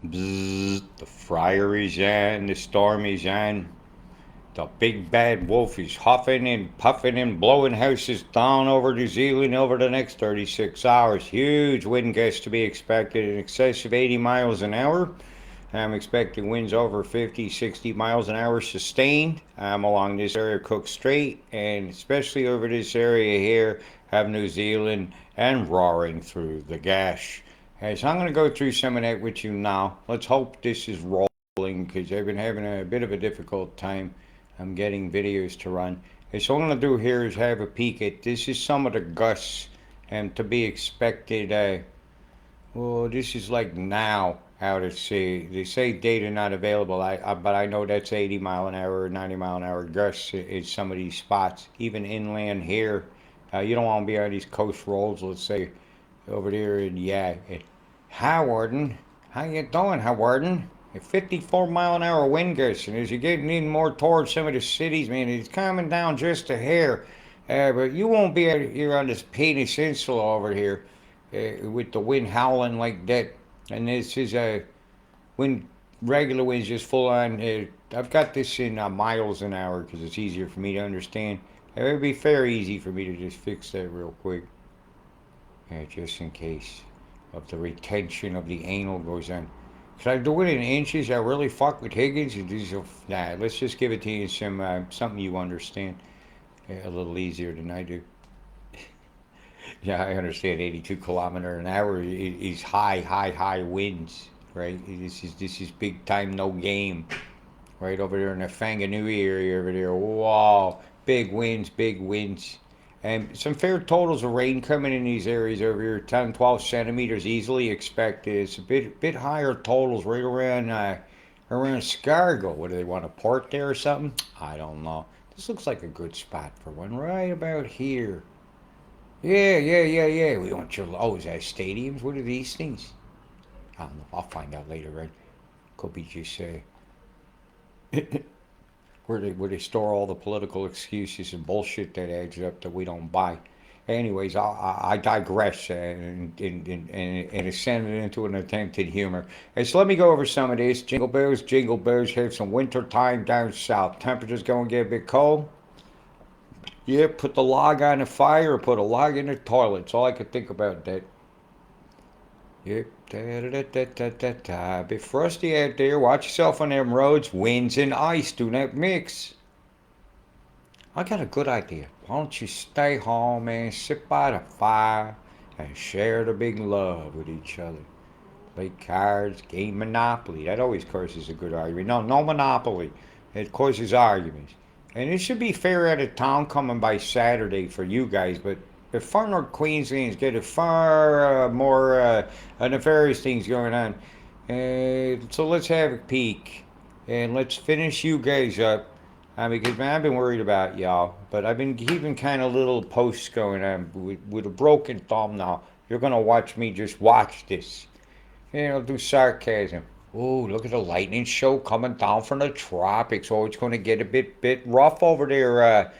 Bzzz, the fryer is on, the storm is on. The big bad wolf is huffing and puffing and blowing houses down over New Zealand over the next 36 hours. Huge wind gusts to be expected in excess of 80 miles an hour. I'm expecting winds over 50, 60 miles an hour sustained along this area of Cook Strait, and especially over this area here of New Zealand and roaring through the gash. So I'm going to go through some of that with you now. Let's hope this is rolling because I've been having a bit of a difficult time. I'm getting videos to run. So what I'm going to do here is have a peek at this is some of the gusts to be expected. Well, this is like now out at sea. They say data not available, but I know that's 80 mile an hour or 90 mile an hour gusts in some of these spots. Even inland here, you don't want to be on these coast roads. Let's say over there in Howarden. How you doing, Howarden? A 54 mile an hour wind gusts, and as you're getting in more towards some of the cities, man, it's coming down just a hair. But you won't be out here on this penis insula over here with the wind howling like that. And this is a wind, regular winds just full on. I've got this in miles an hour because it's easier for me to understand. It would be very easy for me to just fix that real quick, just in case of the retention of the anal goes on. Should I do it in inches? I really fuck with Higgins. Nah, let's just give it to you in something you understand a little easier than I do. Yeah, I understand 82 kilometer an hour is high winds, right? This is big time, no game, right over there in the Whanganui area over there. Wow, big winds. And some fair totals of rain coming in these areas over here, 10, 12 centimeters easily expected. It's a bit higher totals right around Scargo. What do they want, a port there or something? I don't know. This looks like a good spot for one right about here. Yeah. We want your. Oh, is that stadiums? What are these things? I don't know. I'll find out later, right? Could be just where they store all the political excuses and bullshit that adds up that we don't buy. Anyways, I digress and ascend it into an attempted humor. Hey, so let me go over some of this. Jingle bells, have some winter time down south. Temperatures going to get a bit cold. Yeah, put the log on the fire or put a log in the toilet. That's all I could think about that. Yep. Da, da, da, da, da, da. Bit frosty out there. Watch yourself on them roads. Winds and ice do not mix. I got a good idea. Why don't you stay home and sit by the fire and share the big love with each other? Play cards, game Monopoly. That always causes a good argument. No Monopoly. It causes arguments. And it should be fair out of town coming by Saturday for you guys, but the far north Queensland's got far more nefarious things going on. So let's have a peek and let's finish you guys up. Because man, I've been worried about y'all, but I've been keeping kind of little posts going on with a broken thumb now. You're gonna watch me just watch this. I'll do sarcasm. Oh, look at the lightning show coming down from the tropics. Oh, it's going to get a bit rough over there,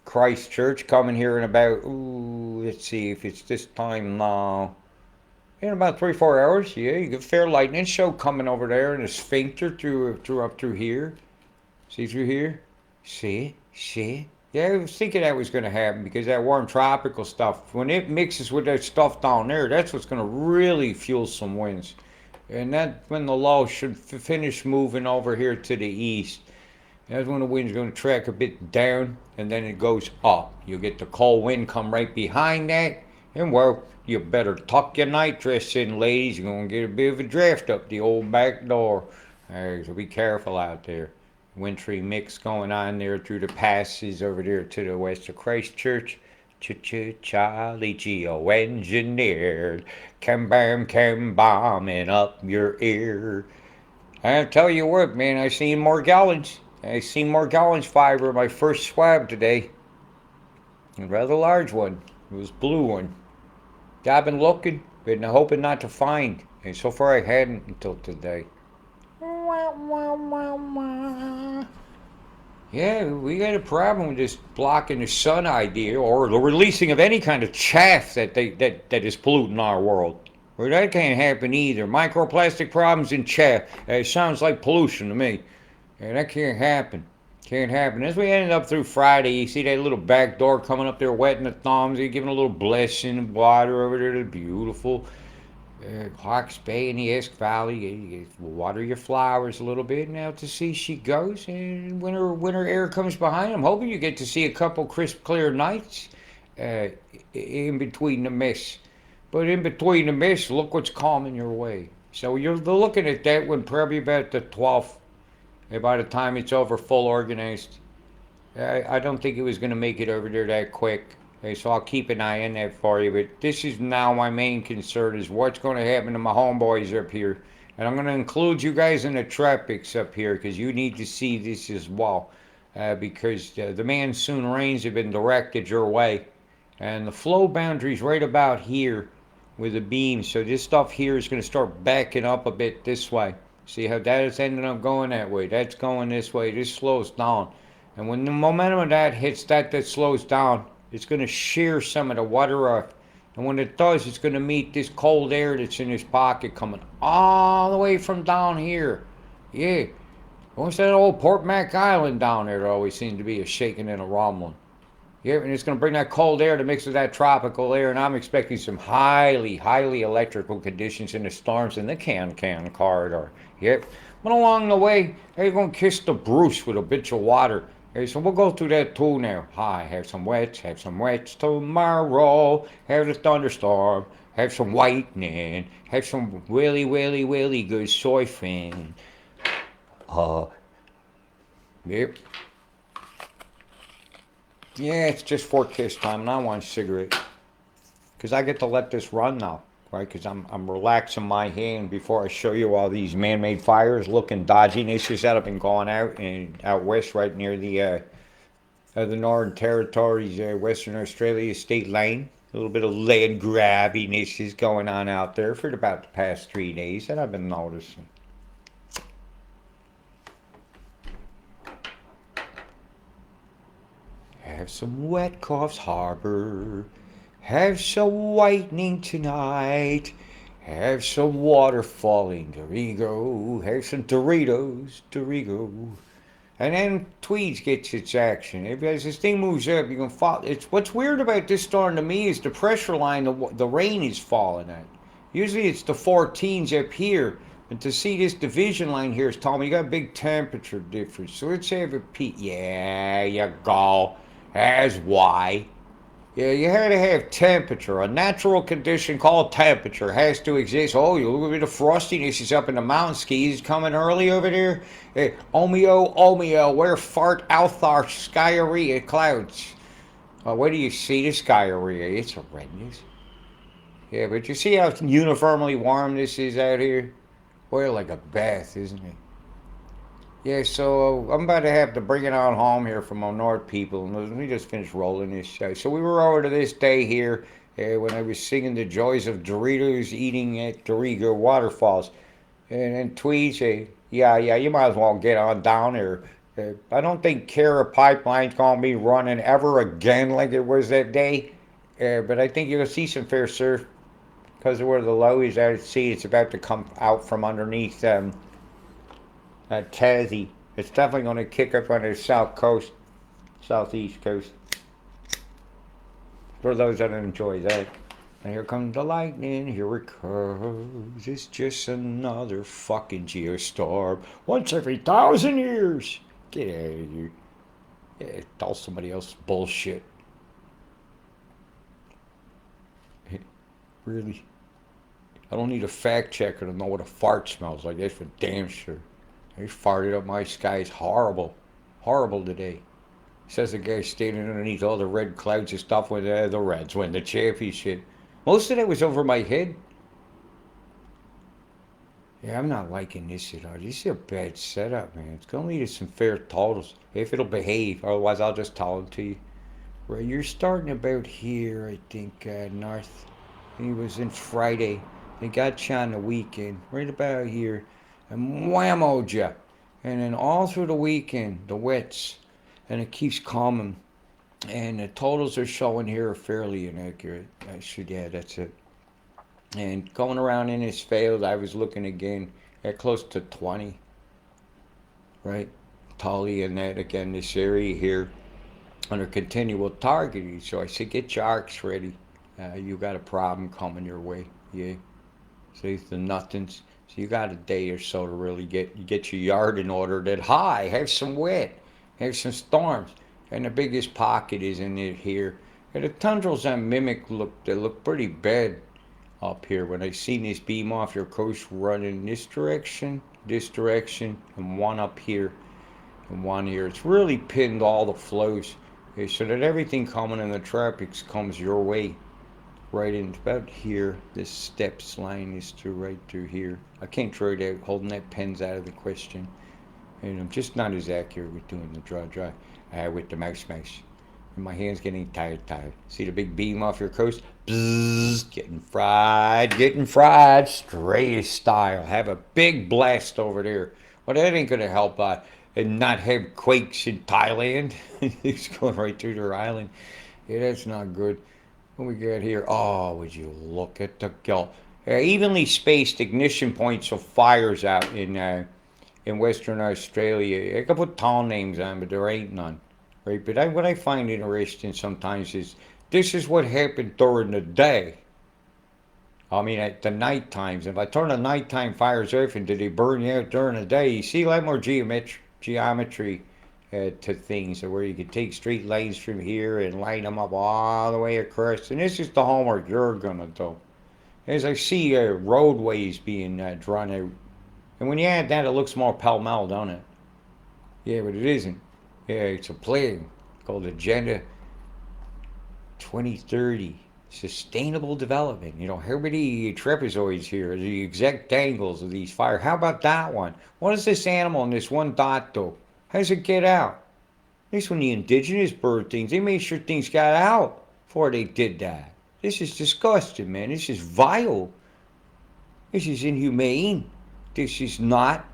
Christchurch coming here in about, ooh, let's see if it's this time now. In about 3, 4 hours, yeah, you get a fair lightning show coming over there in the sphincter through up through here. See through here? See? Yeah, I was thinking that was going to happen because that warm tropical stuff, when it mixes with that stuff down there, that's what's going to really fuel some winds. And that when the low should finish moving over here to the east. That's when the wind's going to track a bit down and then it goes up. You get the cold wind come right behind that. And well, you better tuck your nightdress in, ladies. You're going to get a bit of a draft up the old back door. So be careful out there. Wintry mix going on there through the passes over there to the west of Christchurch. Charlie Geo engineered, cam bombing up your ear. I tell you what, man, I seen more gallons. Fiber in my first swab today. A rather large one. It was a blue one. I've been looking, but hoping not to find. And so far I hadn't until today. Yeah, we got a problem with this blocking the sun idea or the releasing of any kind of chaff that is polluting our world. Well, that can't happen either. Microplastic problems in chat. It sounds like pollution to me. Yeah, that can't happen. Can't happen. As we ended up through Friday, you see that little back door coming up there, wetting the thumbs. You're giving a little blessing of water over there. The beautiful Hawks Bay in the Esk Valley. You water your flowers a little bit. Now to see she goes, and winter air comes behind. I'm hoping you get to see a couple crisp, clear nights uh, in between the mist. But in between the mist, look what's coming your way. So you're looking at that one probably about the 12th. And by the time it's over, full organized. I don't think it was going to make it over there that quick. Okay, so I'll keep an eye on that for you. But this is now my main concern is what's going to happen to my homeboys up here. And I'm going to include you guys in the tropics up here because you need to see this as well. Because the monsoon rains have been directed your way. And the flow boundary's right about here with the beam. So this stuff here is going to start backing up a bit this way. See how that is ending up going that way. That's going this way. This slows down. And when the momentum of that hits that slows down, it's going to shear some of the water off. And when it does, it's going to meet this cold air that's in this pocket coming all the way from down here. Yeah. What's that old Port Mac Island down there that always seems to be a shaking and a rumbling? Yeah, and it's going to bring that cold air to mix with that tropical air, and I'm expecting some highly, highly electrical conditions in the storms in the Can-Can corridor. Yep. But along the way, they're going to kiss the Bruce with a bitch of water. Hey, so we'll go through that too now. Hi, have some wets tomorrow. Have the thunderstorm. Have some whitening. Have some really, really, really good surfing. Yep. Yeah, it's just forecast time, and I want a cigarette. Because I get to let this run now, right? Because I'm relaxing my hand before I show you all these man-made fires looking dodginess that have been going out and out west right near the Northern Territories, Western Australia state line. A little bit of land grabbiness is going on out there for about the past 3 days that I've been noticing. Have some wet Coffs Harbor. Have some whitening tonight. Have some water falling, Dorigo. Have some Doritos, Dorigo. And then Tweeds gets its action. As this thing moves up, you can fall. It's what's weird about this storm to me is the pressure line the rain is falling at. Usually it's the 14s up here. And to see this division line here is telling me you got a big temperature difference. So let's have a peek. Yeah, you go. That's why. Yeah, you had to have temperature. A natural condition called temperature has to exist. Oh, you look at the frostiness is up in the mountain skis coming early over there. Hey, Omeo, where fart Althar Skyeria clouds. Where do you see the Skyeria? It's horrendous. Yeah, but you see how uniformly warm this is out here? Well, like a bath, isn't it? Yeah, so I'm about to have to bring it on home here from our North people. Let me just finish rolling this show. So we were over to this day here when I was singing the joys of Doritos eating at Dorigo waterfalls. And then Tweed said, yeah, you might as well get on down there. I don't think Cara Pipeline's going to be running ever again like it was that day. But I think you'll see some fair surf because of where the low is out at sea. It's about to come out from underneath Tassie. It's definitely going to kick up on the south coast, southeast coast. For those that enjoy that. And here comes the lightning, here it comes. It's just another fucking geostorm. Once every 1,000 years. Get out of here. Yeah, tell somebody else bullshit. Really? I don't need a fact checker to know what a fart smells like. That's for damn sure. They farted up my sky. It's horrible. Horrible today. Says the guy standing underneath all the red clouds and stuff with the Reds win the championship. Most of that was over my head. Yeah, I'm not liking this at all. This is a bad setup, man. It's going to lead to some fair totals. If it'll behave. Otherwise, I'll just tell it to you. Right, you're starting about here, I think, north. It was in Friday. They got you on the weekend. Right about here. And whammoed ya. And then all through the weekend, the wets. And it keeps coming. And the totals are showing here are fairly inaccurate. Yeah, that's it. And going around in this field, I was looking again at close to 20, right? Tully and that again, this area here under continual targeting. So I said, get your arcs ready. You got a problem coming your way. Yeah. See the nothings. So you got a day or so to really get your yard in order. That high, have some wet, have some storms, and the biggest pocket is in it here. And the tundrals on Mimic look pretty bad up here. When I seen this beam off your coast running this direction, and one up here, and one here. It's really pinned all the flows, okay, so that everything coming in the tropics comes your way right in about here. This steps line is to right through here. I can't throw that holding that pen's out of the question. And I'm just not as accurate with doing the draw with the mouse. And my hand's getting tired. See the big beam off your coast? Bzzz, getting fried, straightest style. Have a big blast over there. Well, that ain't gonna help and not have quakes in Thailand. It's going right through their island. Yeah, that's not good. What we got here? Oh, would you look at the gulf? Evenly spaced ignition points of fires out in Western Australia. I could put town names on, but there ain't none, right? But what I find interesting sometimes is this is what happened during the day. I mean, at the night times. If I turn the nighttime fires off and did they burn you out during the day, you see a lot more geometry to things where you can take straight lines from here and line them up all the way across. And this is the homework you're gonna do. As I see roadways being drawn out, and when you add that, it looks more pell-mell, don't it? Yeah, but it isn't. Yeah, it's a plan called Agenda 2030. Sustainable development. You know, how many trapezoids here? The exact angles of these fires. How about that one? What does this animal in this one dot do? How does it get out? At least when the indigenous bird things, they made sure things got out before they did that. This is disgusting, man. This is vile. This is inhumane. This is not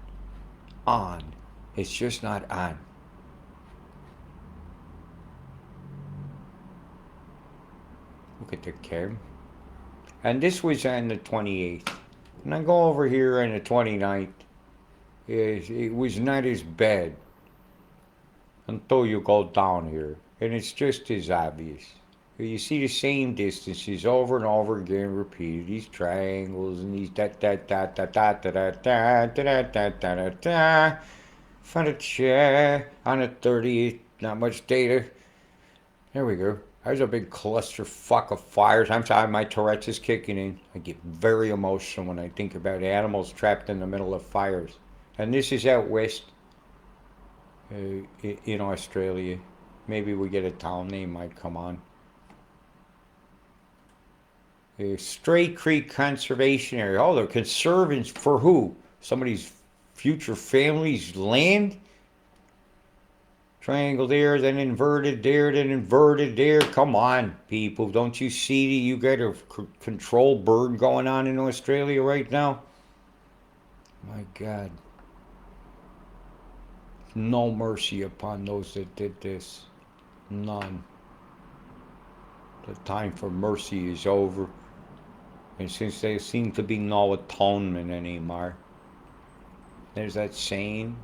on. It's just not on. Look at the cam. And this was on the 28th. And I go over here on the 29th. It was not as bad until you go down here. And it's just as obvious. You see the same distances over and over again repeated. These triangles and these da da da da da da da da da da da da da. Found a chair on the 30th. Not much data. There we go. There's a big clusterfuck of fires. I'm sorry, my Tourette's is kicking in. I get very emotional when I think about animals trapped in the middle of fires. And this is out west in Australia. Maybe we get a town name might come on. Stray Creek Conservation Area. Oh, they're conserving for who? Somebody's future family's land? Triangle there, then inverted there, then inverted there. Come on, people. Don't you see that you got a control burn going on in Australia right now? My God. No mercy upon those that did this. None. The time for mercy is over. And since there seems to be no atonement anymore, there's that same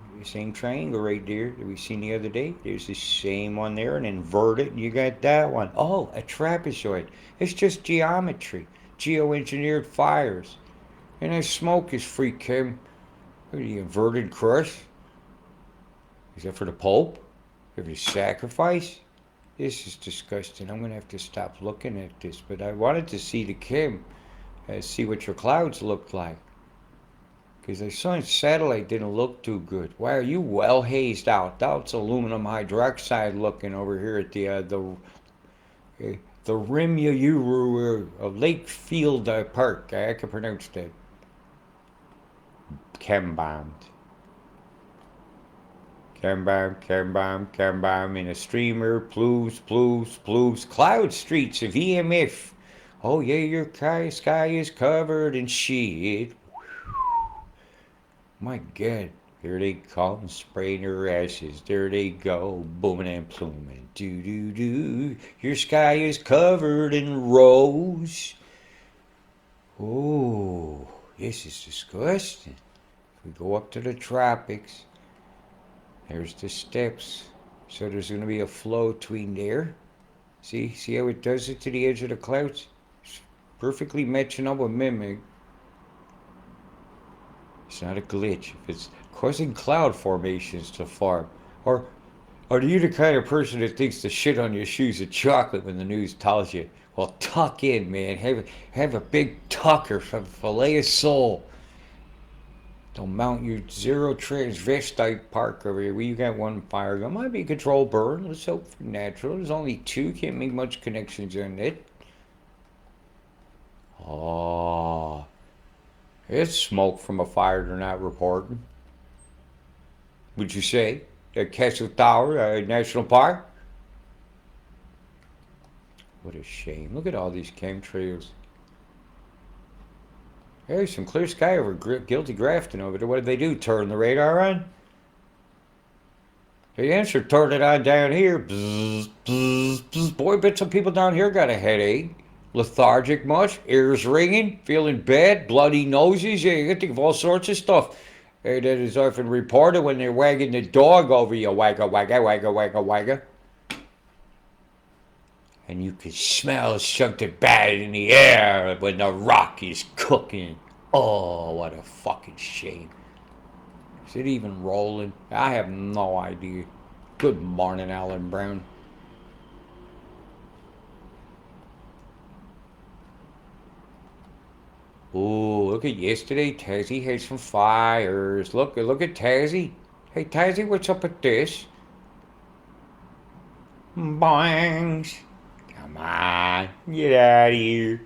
triangle right there that we seen the other day. There's the same one there, and inverted, and you got that one. Oh, a trapezoid. It's just geometry, geoengineered fires. And that smoke is free, Kim. What are the inverted cross? Is that for the Pope? For the sacrifice? This is disgusting. I'm going to have to stop looking at this, but I wanted to see the Kim, see what your clouds looked like. Because I saw in satellite didn't look too good. Why are you well hazed out? That's aluminum hydroxide looking over here at the Rimuru of Lakefield Park. I can pronounce that. Chem bombed. Chem bomb in a streamer. Plues. Cloud streets of EMF. Oh yeah, your sky is covered in shit. My God, here they come, spraying their ashes. There they go, booming and pluming. Do. Your sky is covered in rose. Oh, this is disgusting. If we go up to the tropics, there's the steps. So there's going to be a flow between there. See how it does it to the edge of the clouds? It's perfectly matching up with Mimic. It's not a glitch. If it's causing cloud formations to form, or are you the kind of person that thinks the shit on your shoes is chocolate when the news tells you? Well, tuck in, man. Have a big tucker, some filet of soul. Don't mount your zero transvestite park over here. We got one fire gun. Might be a control burn. Let's hope for natural. There's only two. Can't make much connections on it. Oh, it's smoke from a fire they're not reporting. Would you say? Castle Tower, National Park? What a shame. Look at all these chemtrails. There's some clear sky over guilty grafting over there. What did they do? Turn the radar on? The answer, turn it on down here. Bzz, bzz, bzz. Boy, I bet some people down here got a headache. Lethargic much? Ears ringing? Feeling bad? Bloody noses? Yeah, you can think of all sorts of stuff. That is often reported when they're wagging the dog over you. Wagga, wagga, wagga, wagga, wagga. And you can smell something bad in the air when the rock is cooking. Oh, what a fucking shame. Is it even rolling? I have no idea. Good morning, Alan Brown. Oh, look at yesterday. Tassie had some fires. Look at Tassie. Hey, Tassie, what's up with this? Boings. Come on, get out of here.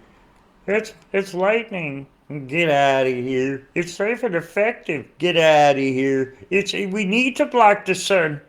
It's lightning. Get out of here. It's safe and effective. Get out of here. We need to block the sun.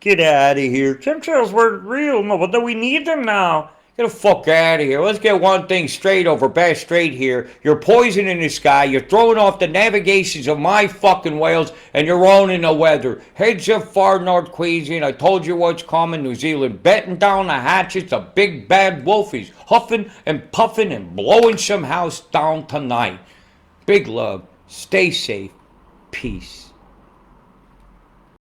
Get out of here. Chemtrails weren't real, no, but we need them now. Get the fuck out of here. Let's get one thing straight over Bass Strait here. You're poisoning the sky. You're throwing off the navigations of my fucking whales, and you're owning the weather. Heads up far north Queensland. I told you what's coming. New Zealand betting down the hatches. The big bad wolf is huffing and puffing and blowing some house down tonight. Big love. Stay safe. Peace.